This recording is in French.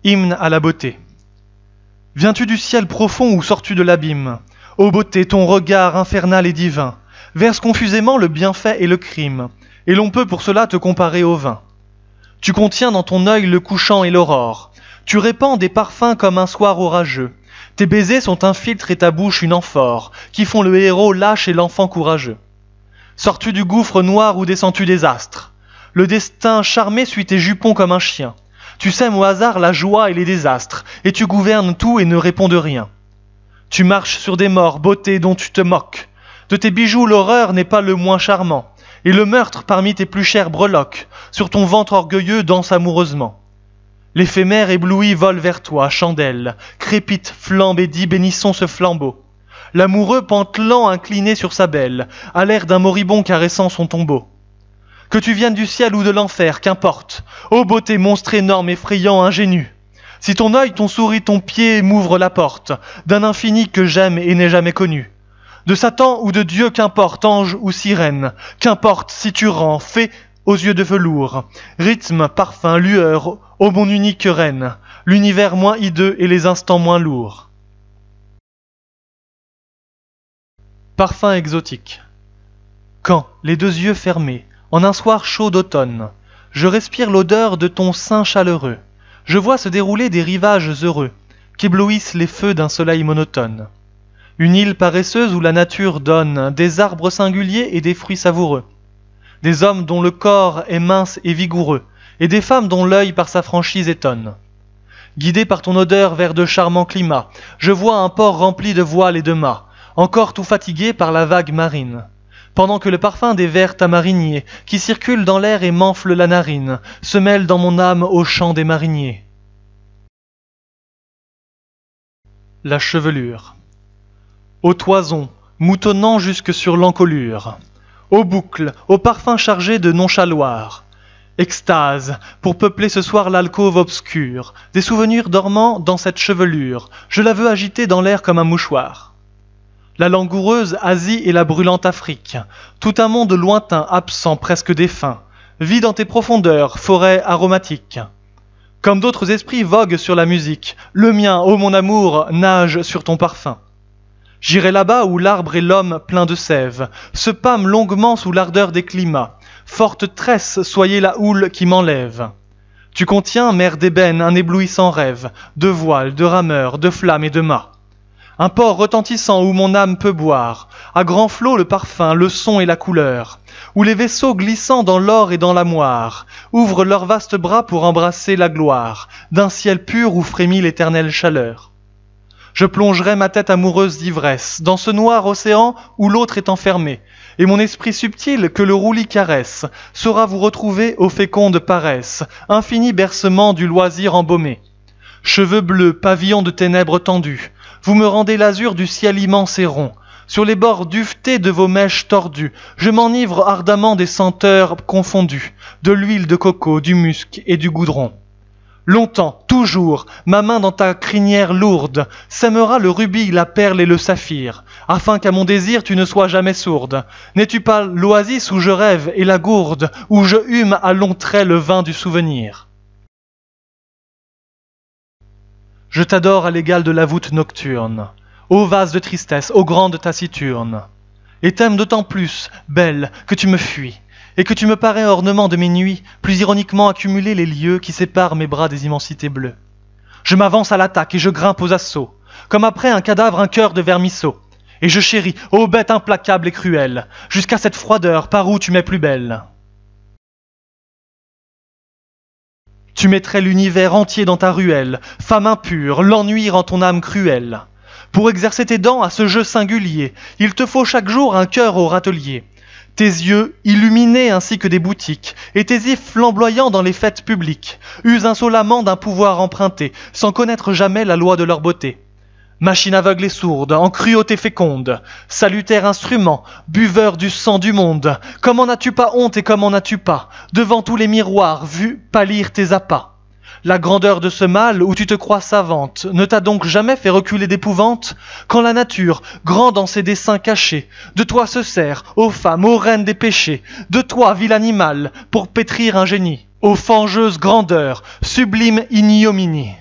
Hymne à la beauté. Viens-tu du ciel profond ou sors-tu de l'abîme? Ô beauté, ton regard infernal et divin verse confusément le bienfait et le crime, et l'on peut pour cela te comparer au vin. Tu contiens dans ton œil le couchant et l'aurore, tu répands des parfums comme un soir orageux. Tes baisers sont un filtre et ta bouche une amphore, qui font le héros lâche et l'enfant courageux. Sors-tu du gouffre noir ou descends-tu des astres? Le destin charmé suit tes jupons comme un chien. Tu sèmes au hasard la joie et les désastres, et tu gouvernes tout et ne réponds de rien. Tu marches sur des morts, beauté dont tu te moques. De tes bijoux l'horreur n'est pas le moins charmant, et le meurtre parmi tes plus chères breloques, sur ton ventre orgueilleux danse amoureusement. L'éphémère ébloui vole vers toi, chandelle, crépite, flambe et dit bénissons ce flambeau. L'amoureux pantelant incliné sur sa belle, à l'air d'un moribond caressant son tombeau. Que tu viennes du ciel ou de l'enfer, qu'importe, ô beauté monstre énorme, effrayant, ingénu. Si ton œil, ton souris, ton pied m'ouvrent la porte d'un infini que j'aime et n'ai jamais connu. De Satan ou de Dieu, qu'importe, ange ou sirène, qu'importe si tu rends, fée aux yeux de velours, rythme, parfum, lueur, ô mon unique reine, l'univers moins hideux et les instants moins lourds. Parfum exotique. Quand, les deux yeux fermés, en un soir chaud d'automne, je respire l'odeur de ton sein chaleureux, je vois se dérouler des rivages heureux, qu'éblouissent les feux d'un soleil monotone. Une île paresseuse où la nature donne des arbres singuliers et des fruits savoureux. Des hommes dont le corps est mince et vigoureux, et des femmes dont l'œil par sa franchise étonne. Guidé par ton odeur vers de charmants climats, je vois un port rempli de voiles et de mâts, encore tout fatigué par la vague marine. Pendant que le parfum des vers tamariniers, qui circulent dans l'air et m'enfle la narine, se mêle dans mon âme au chant des mariniers. La chevelure. Aux toisons, moutonnant jusque sur l'encolure, aux boucles, aux parfums chargés de nonchaloir. Extase, pour peupler ce soir l'alcôve obscure, des souvenirs dormant dans cette chevelure, je la veux agiter dans l'air comme un mouchoir. La langoureuse Asie et la brûlante Afrique, tout un monde lointain, absent, presque défunt, vit dans tes profondeurs, forêt aromatique. Comme d'autres esprits voguent sur la musique, le mien, ô mon amour, nage sur ton parfum. J'irai là-bas où l'arbre et l'homme plein de sève se pâment longuement sous l'ardeur des climats. Forte tresse, soyez la houle qui m'enlève. Tu contiens, mer d'ébène, un éblouissant rêve, de voiles, de rameurs, de flammes et de mâts. Un port retentissant où mon âme peut boire, à grands flots le parfum, le son et la couleur, où les vaisseaux glissant dans l'or et dans la moire, ouvrent leurs vastes bras pour embrasser la gloire, d'un ciel pur où frémit l'éternelle chaleur. Je plongerai ma tête amoureuse d'ivresse dans ce noir océan où l'autre est enfermé, et mon esprit subtil que le roulis caresse saura vous retrouver aux fécondes paresses, infini bercement du loisir embaumé. Cheveux bleus, pavillons de ténèbres tendus, vous me rendez l'azur du ciel immense et rond. Sur les bords duvetés de vos mèches tordues, je m'enivre ardemment des senteurs confondues, de l'huile de coco, du musc et du goudron. Longtemps, toujours, ma main dans ta crinière lourde sèmera le rubis, la perle et le saphir, afin qu'à mon désir tu ne sois jamais sourde. N'es-tu pas l'oasis où je rêve et la gourde où je hume à longs traits le vin du souvenir? Je t'adore à l'égal de la voûte nocturne, ô vase de tristesse, ô grande taciturne, et t'aime d'autant plus, belle, que tu me fuis, et que tu me parais ornement de mes nuits, plus ironiquement accumuler les lieux qui séparent mes bras des immensités bleues. Je m'avance à l'attaque et je grimpe aux assauts, comme après un cadavre un cœur de vermisseau, et je chéris, ô bête implacable et cruelle, jusqu'à cette froideur par où tu m'es plus belle. Tu mettrais l'univers entier dans ta ruelle, femme impure, l'ennui rend ton âme cruelle. Pour exercer tes dents à ce jeu singulier, il te faut chaque jour un cœur au râtelier. Tes yeux, illuminés ainsi que des boutiques, et tes ifs flamboyants dans les fêtes publiques, usent insolemment d'un pouvoir emprunté, sans connaître jamais la loi de leur beauté. Machine aveugle et sourde, en cruauté féconde, salutaire instrument, buveur du sang du monde, comment n'as-tu pas honte et comment n'as-tu pas, devant tous les miroirs, vu pâlir tes appas? La grandeur de ce mal où tu te crois savante ne t'a donc jamais fait reculer d'épouvante, quand la nature, grande en ses desseins cachés, de toi se sert, ô femme, ô reine des péchés, de toi, vil animal, pour pétrir un génie, ô fangeuse grandeur, sublime ignominie.